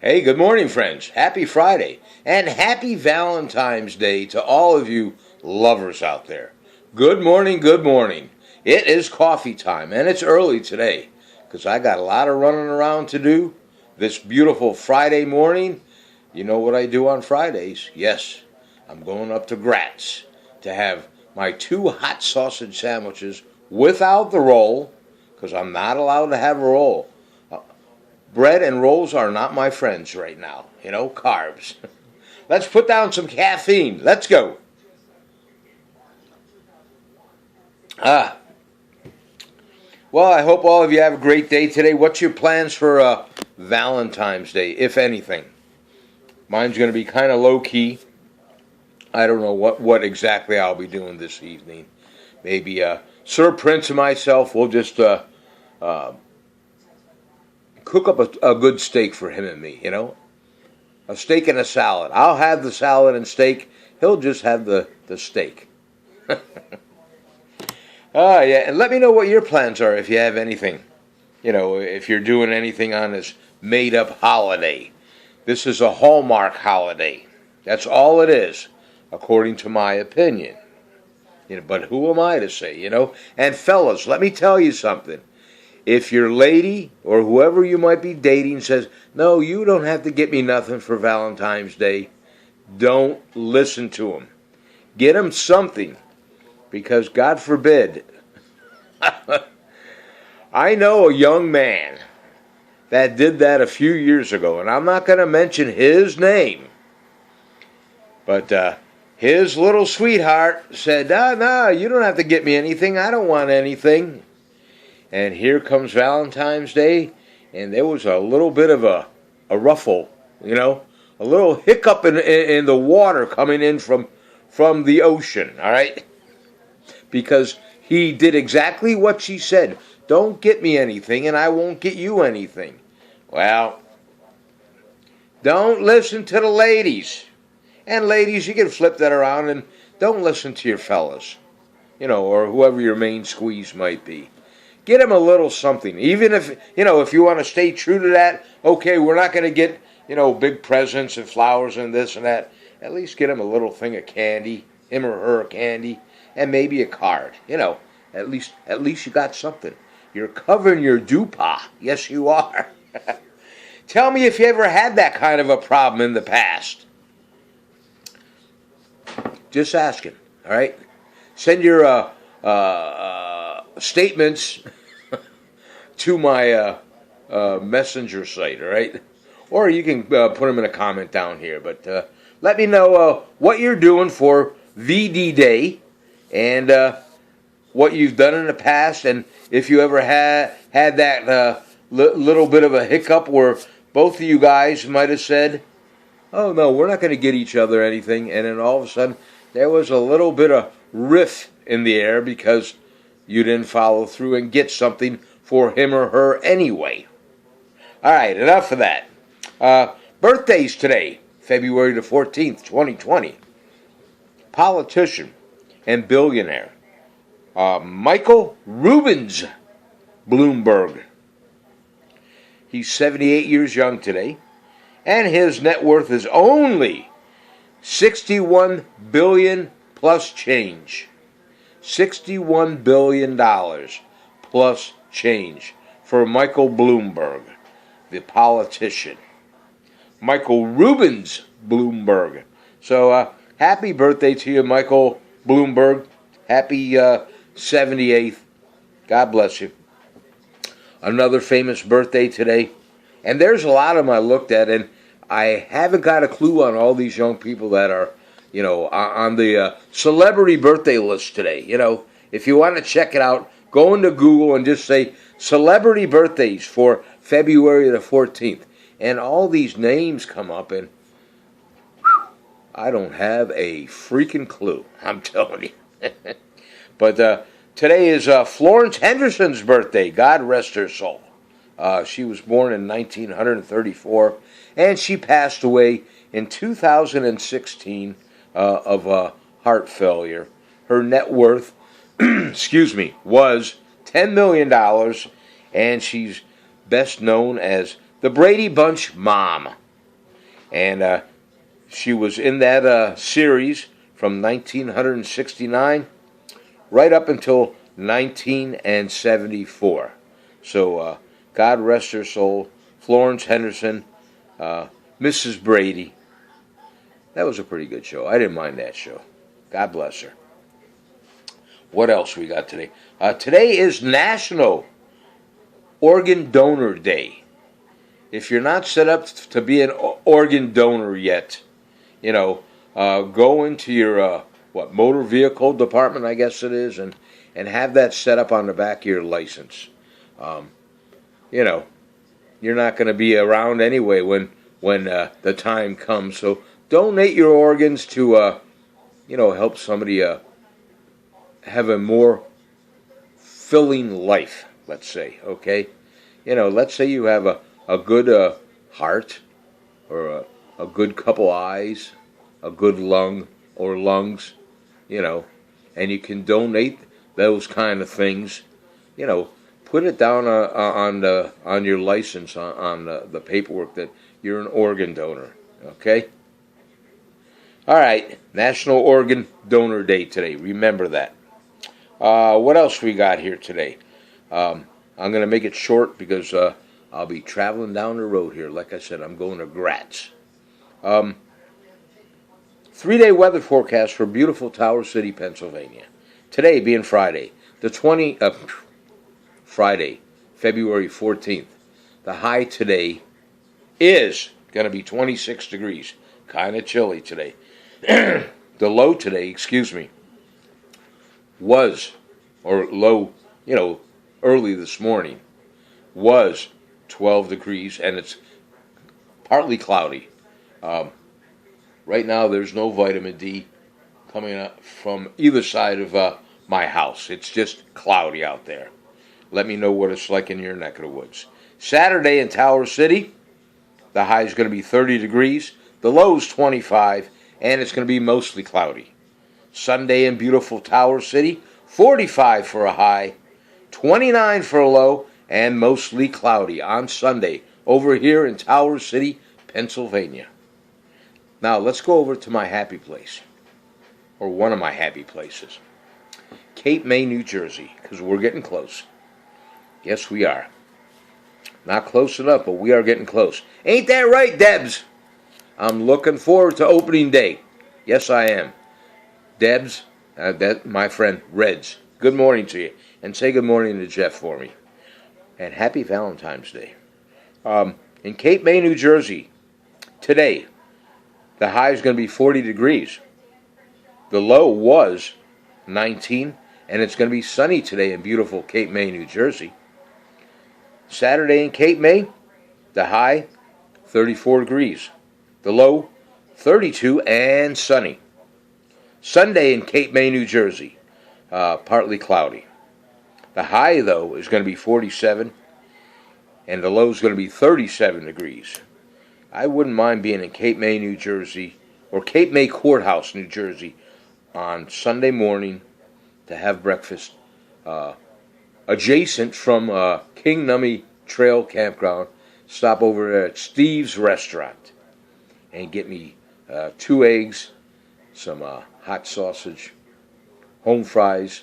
Hey, good morning, friends. Happy Friday. And happy Valentine's Day to all of you lovers out there. Good morning, good morning. It is coffee time, and it's early today because I got a lot of running around to do this beautiful Friday morning. You know what I do on Fridays? Yes, I'm going up to Gratz to have my 2 hot sausage sandwiches without the roll because I'm not allowed to have a roll. Bread and rolls are not my friends right now. Carbs. Let's put down some caffeine. Let's go. Well, I hope all of you have a great day today. What's your plans for Valentine's Day, if anything? Mine's going to be kind of low-key. I don't know what exactly I'll be doing this evening. Maybe Sir Prince and myself will just cook up a good steak for him and me, A steak and a salad. I'll have the salad and steak. He'll just have the steak. Yeah, and let me know what your plans are if you have anything. If you're doing anything on this made-up holiday. This is a Hallmark holiday. That's all it is, according to my opinion. But who am I to say, And fellas, let me tell you something. If your lady or whoever you might be dating says, no, you don't have to get me nothing for Valentine's Day, don't listen to them. Get them something, because God forbid. I know a young man that did that a few years ago, and I'm not going to mention his name, but his little sweetheart said, no, you don't have to get me anything. I don't want anything. And here comes Valentine's Day, and there was a little bit of a ruffle, a little hiccup in the water coming in from the ocean, all right? Because he did exactly what she said. Don't get me anything, and I won't get you anything. Well, don't listen to the ladies. And ladies, you can flip that around, and don't listen to your fellas, or whoever your main squeeze might be. Get him a little something. Even if you want to stay true to that, okay, we're not going to get, big presents and flowers and this and that. At least get him a little thing of candy, him or her candy, and maybe a card. At least you got something. You're covering your doopa. Yes, you are. Tell me if you ever had that kind of a problem in the past. Just asking, all right? Send your statements to my messenger site, all right? Or you can put them in a comment down here. But let me know what you're doing for VD Day and what you've done in the past, and if you ever had that little bit of a hiccup where both of you guys might have said, oh, no, we're not going to get each other anything, and then all of a sudden there was a little bit of riff in the air because you didn't follow through and get something for him or her anyway. All right, enough of that. Birthdays today, February the 14th, 2020. Politician and billionaire Michael Rubens Bloomberg. He's 78 years young today, and his net worth is only $61 billion plus change. $61 billion plus change for Michael Bloomberg, the politician. Michael Rubens Bloomberg. So happy birthday to you, Michael Bloomberg. Happy 78th. God bless you. Another famous birthday today. And there's a lot of them I looked at, and I haven't got a clue on all these young people that are, on the celebrity birthday list today. If you want to check it out, go into Google and just say celebrity birthdays for February the 14th. And all these names come up, and I don't have a freaking clue. I'm telling you. But today is Florence Henderson's birthday. God rest her soul. She was born in 1934, and she passed away in 2016 of heart failure. Her net worth, was $10 million, and she's best known as the Brady Bunch mom. And she was in that series from 1969 right up until 1974. So God rest her soul. Florence Henderson, Mrs. Brady. That was a pretty good show. I didn't mind that show. God bless her. What else we got today? Today is National Organ Donor Day. If you're not set up to be an organ donor yet, go into your motor vehicle department, I guess it is, and have that set up on the back of your license. You're not going to be around anyway when the time comes. So donate your organs to help somebody have a more filling life. Let's say, okay. Let's say you have a good heart, or a good couple eyes, a good lung or lungs, and you can donate those kind of things. Put it down on your license, on the paperwork, that you're an organ donor. Okay. All right, National Organ Donor Day today. Remember that. What else we got here today? I'm going to make it short because I'll be traveling down the road here. Like I said, I'm going to Graz. 3-day weather forecast for beautiful Tower City, Pennsylvania. Today being Friday, Friday, February 14th. The high today is going to be 26 degrees. Kind of chilly today. The low today, early this morning, was 12 degrees, and it's partly cloudy. Right now, there's no vitamin D coming up from either side of my house. It's just cloudy out there. Let me know what it's like in your neck of the woods. Saturday in Tower City, the high is going to be 30 degrees. The low is 25, and it's going to be mostly cloudy. Sunday in beautiful Tower City, 45 for a high, 29 for a low, and mostly cloudy on Sunday over here in Tower City, Pennsylvania. Now, let's go over to my happy place, or one of my happy places, Cape May, New Jersey, because we're getting close. Yes, we are. Not close enough, but we are getting close. Ain't that right, Debs? I'm looking forward to opening day. Yes, I am. Debs, my friend Reds, good morning to you. And say good morning to Jeff for me. And happy Valentine's Day. In Cape May, New Jersey, today, the high is going to be 40 degrees. The low was 19, and it's going to be sunny today in beautiful Cape May, New Jersey. Saturday in Cape May, the high, 34 degrees. The low, 32, and sunny. Sunday in Cape May, New Jersey, partly cloudy. The high, though, is going to be 47, and the low is going to be 37 degrees. I wouldn't mind being in Cape May, New Jersey, or Cape May Courthouse, New Jersey, on Sunday morning to have breakfast adjacent from King Nummi Trail Campground. Stop over there at Steve's Restaurant and get me 2 eggs, some hot sausage, home fries,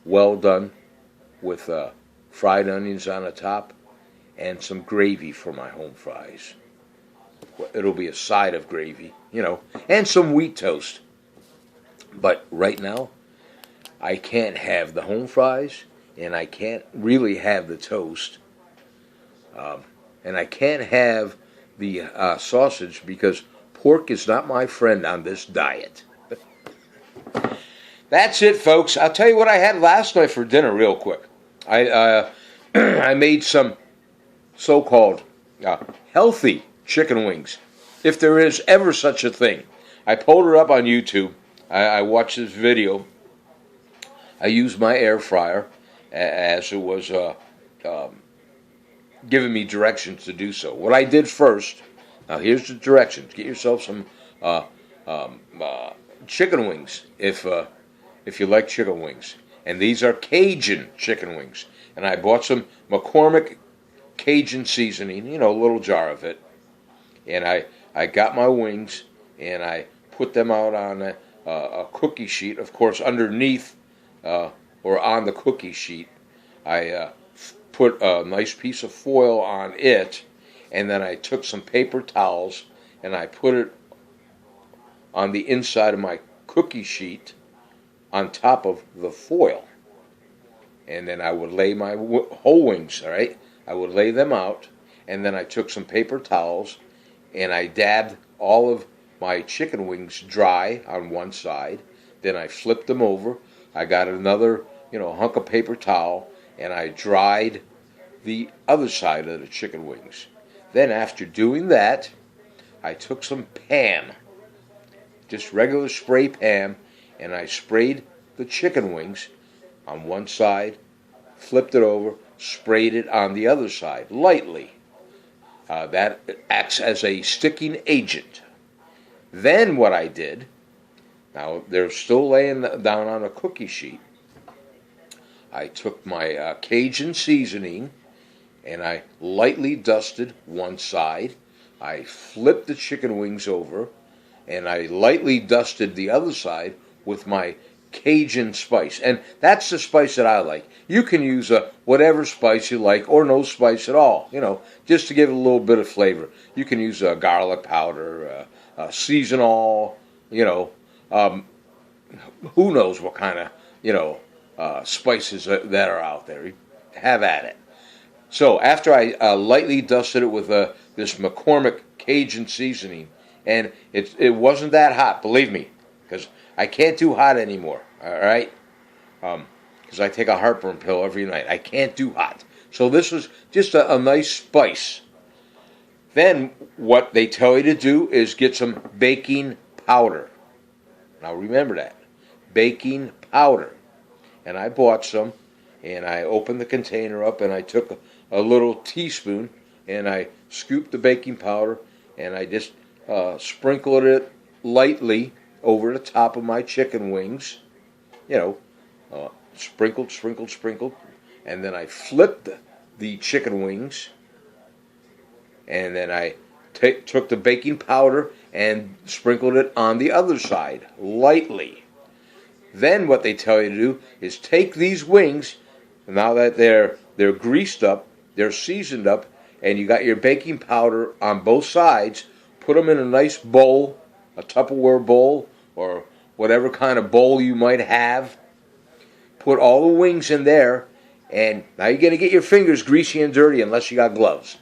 well done, with fried onions on the top, and some gravy for my home fries. It'll be a side of gravy, and some wheat toast. But right now, I can't have the home fries, and I can't really have the toast, and I can't have the sausage because pork is not my friend on this diet. That's it, folks. I'll tell you what I had last night for dinner real quick. I made some so-called healthy chicken wings, if there is ever such a thing. I pulled her up on YouTube. I watched this video. I used my air fryer as it was giving me directions to do so. What I did first, now here's the directions. Get yourself some chicken wings if you like chicken wings. And these are Cajun chicken wings. And I bought some McCormick Cajun seasoning, a little jar of it. And I got my wings and I put them out on a cookie sheet. Of course, underneath or on the cookie sheet, I put a nice piece of foil on it, and then I took some paper towels and I put it on the inside of my cookie sheet on top of the foil. And then I would lay my whole wings, all right? I would lay them out, and then I took some paper towels and I dabbed all of my chicken wings dry on one side. Then I flipped them over. I got another, hunk of paper towel, and I dried the other side of the chicken wings. Then after doing that, I took some Pam, just regular spray Pam, and I sprayed the chicken wings on one side, flipped it over, sprayed it on the other side, lightly. That acts as a sticking agent. Then what I did, now they're still laying down on a cookie sheet, I took my Cajun seasoning and I lightly dusted one side. I flipped the chicken wings over and I lightly dusted the other side with my Cajun spice. And that's the spice that I like. You can use whatever spice you like or no spice at all, just to give it a little bit of flavor. You can use garlic powder, seasonal, who knows what kind of, spices that are out there. Have at it. So after I lightly dusted it with this McCormick Cajun seasoning, and it wasn't that hot, believe me, because I can't do hot anymore, all right? Because I take a heartburn pill every night. I can't do hot. So this was just a nice spice. Then what they tell you to do is get some baking powder. Now remember that. Baking powder. And I bought some, and I opened the container up, and I took a little teaspoon, and I scooped the baking powder, and I just sprinkled it lightly over the top of my chicken wings. Sprinkled, and then I flipped the chicken wings, and then I took the baking powder and sprinkled it on the other side, lightly. Then what they tell you to do is take these wings, now that they're greased up, they're seasoned up, and you got your baking powder on both sides, put them in a nice bowl, a Tupperware bowl, or whatever kind of bowl you might have. Put all the wings in there, and now you're going to get your fingers greasy and dirty unless you got gloves.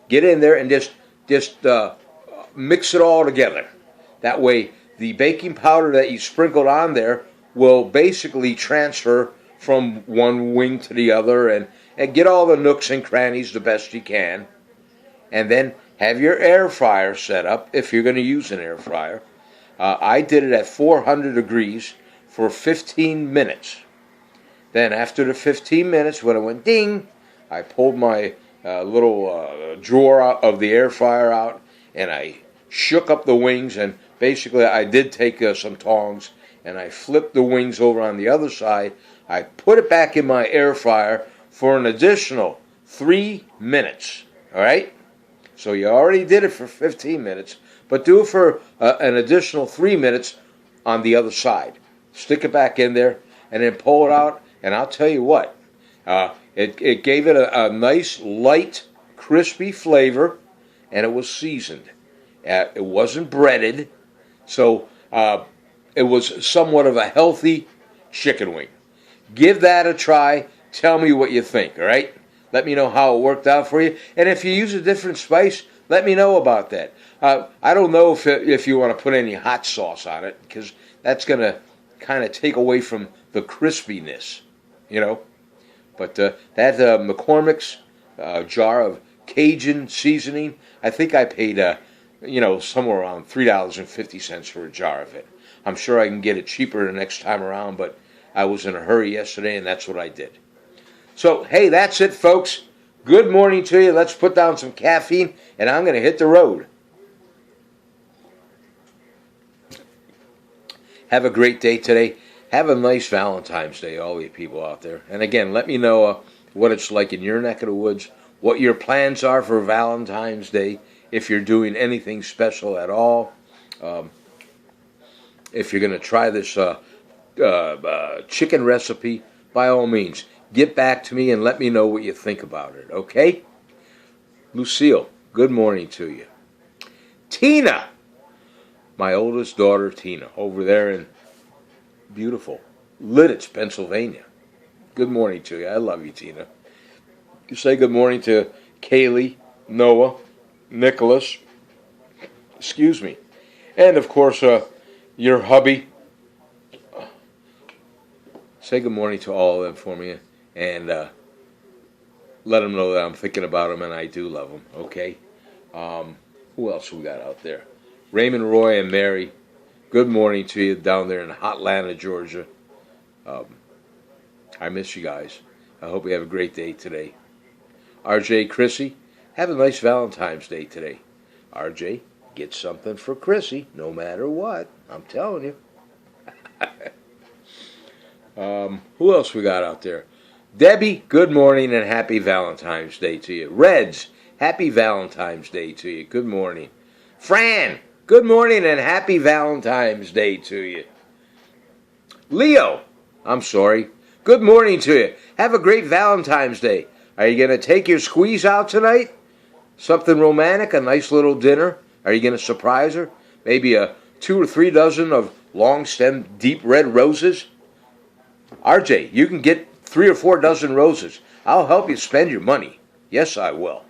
Get in there and just mix it all together. That way, the baking powder that you sprinkled on there will basically transfer from one wing to the other, and get all the nooks and crannies the best you can. And then have your air fryer set up if you're going to use an air fryer. I did it at 400 degrees for 15 minutes. Then after the 15 minutes, when it went ding, I pulled my little drawer out of the air fryer out, and I shook up the wings, and basically I did take some tongs, and I flipped the wings over on the other side. I put it back in my air fryer for an additional 3 minutes. All right? So you already did it for 15 minutes, but do it for an additional 3 minutes on the other side. Stick it back in there, and then pull it out, and I'll tell you what, it gave it a nice, light, crispy flavor, and it was seasoned. It wasn't breaded, so it was somewhat of a healthy chicken wing. Give that a try. Tell me what you think, all right? Let me know how it worked out for you. And if you use a different spice, let me know about that. I don't know if you want to put any hot sauce on it, because that's going to kind of take away from the crispiness, But that McCormick's jar of Cajun seasoning, I think I paid, somewhere around $3.50 for a jar of it. I'm sure I can get it cheaper the next time around, but I was in a hurry yesterday, and that's what I did. So, hey, that's it, folks. Good morning to you. Let's put down some caffeine, and I'm going to hit the road. Have a great day today. Have a nice Valentine's Day, all you people out there. And again, let me know what it's like in your neck of the woods, what your plans are for Valentine's Day, if you're doing anything special at all. If you're going to try this chicken recipe, by all means, get back to me and let me know what you think about it, okay? Lucille, good morning to you. Tina, my oldest daughter, Tina, over there in beautiful Lidditz, Pennsylvania. Good morning to you. I love you, Tina. You say good morning to Kaylee, Noah, Nicholas, excuse me, and of course your hubby. Say good morning to all of them for me, and let them know that I'm thinking about them and I do love them, okay? Who else we got out there? Raymond, Roy, and Mary, good morning to you down there in Hotlanta, Georgia. I miss you guys. I hope you have a great day today. RJ, Chrissy, have a nice Valentine's Day today. RJ, get something for Chrissy, no matter what. I'm telling you. Who else we got out there? Debbie, good morning and happy Valentine's Day to you. Reds, happy Valentine's Day to you. Good morning. Fran, good morning and happy Valentine's Day to you. Leo, I'm sorry. Good morning to you. Have a great Valentine's Day. Are you going to take your squeeze out tonight? Something romantic, a nice little dinner? Are you going to surprise her? Maybe 2 or 3 dozen of long-stemmed deep red roses? RJ, you can get 3 or 4 dozen roses. I'll help you spend your money. Yes, I will.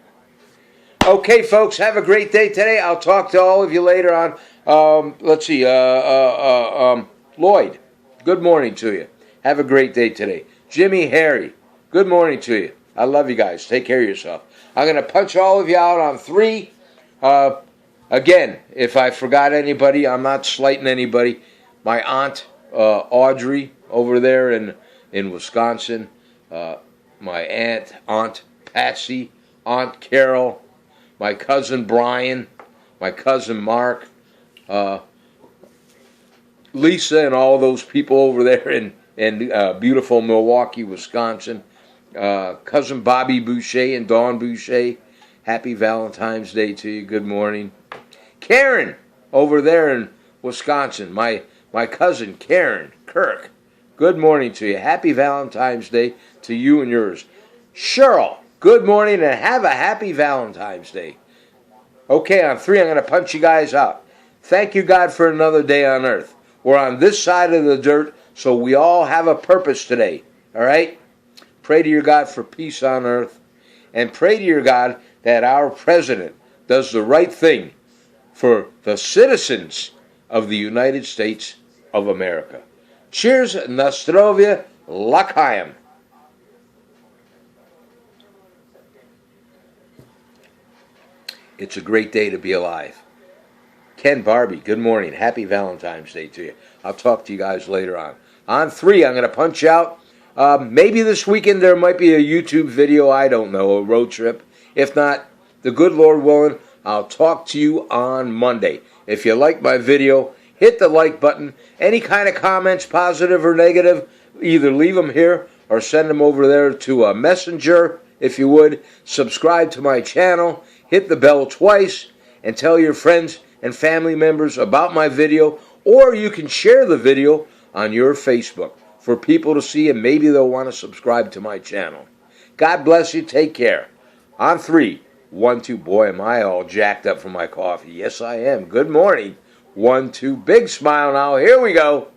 Okay, folks, have a great day today. I'll talk to all of you later on. Let's see. Lloyd, good morning to you. Have a great day today. Jimmy, Harry, good morning to you. I love you guys. Take care of yourself. I'm going to punch all of you out on 3. Again, if I forgot anybody, I'm not slighting anybody. My aunt, Audrey, over there in Wisconsin. My aunt Patsy, Aunt Carol, my cousin Brian, my cousin Mark, Lisa, and all those people over there in beautiful Milwaukee, Wisconsin. Cousin Bobby Boucher and Dawn Boucher, happy Valentine's Day to you. Good morning. Karen, over there in Wisconsin, my cousin Karen Kirk, good morning to you. Happy Valentine's Day to you and yours. Cheryl, good morning and have a happy Valentine's Day. Okay, on 3, I'm going to punch you guys out. Thank you, God, for another day on earth. We're on this side of the dirt, so we all have a purpose today. All right? Pray to your God for peace on earth, and pray to your God that our president does the right thing for the citizens of the United States of America. Cheers, Nostrovia, L'chaim. It's a great day to be alive. Ken Barbie, good morning. Happy Valentine's Day to you. I'll talk to you guys later on. On 3, I'm going to punch out. Maybe this weekend there might be a YouTube video. I don't know, a road trip. If not, the good Lord willing, I'll talk to you on Monday. If you like my video, hit the like button. Any kind of comments, positive or negative, either leave them here or send them over there to a messenger, if you would. Subscribe to my channel, hit the bell twice, and tell your friends and family members about my video, or you can share the video on your Facebook for people to see, and maybe they'll want to subscribe to my channel. God bless you. Take care. On 3, 1, 2. Boy, am I all jacked up from my coffee. Yes, I am. Good morning. 1, 2. Big smile now. Here we go.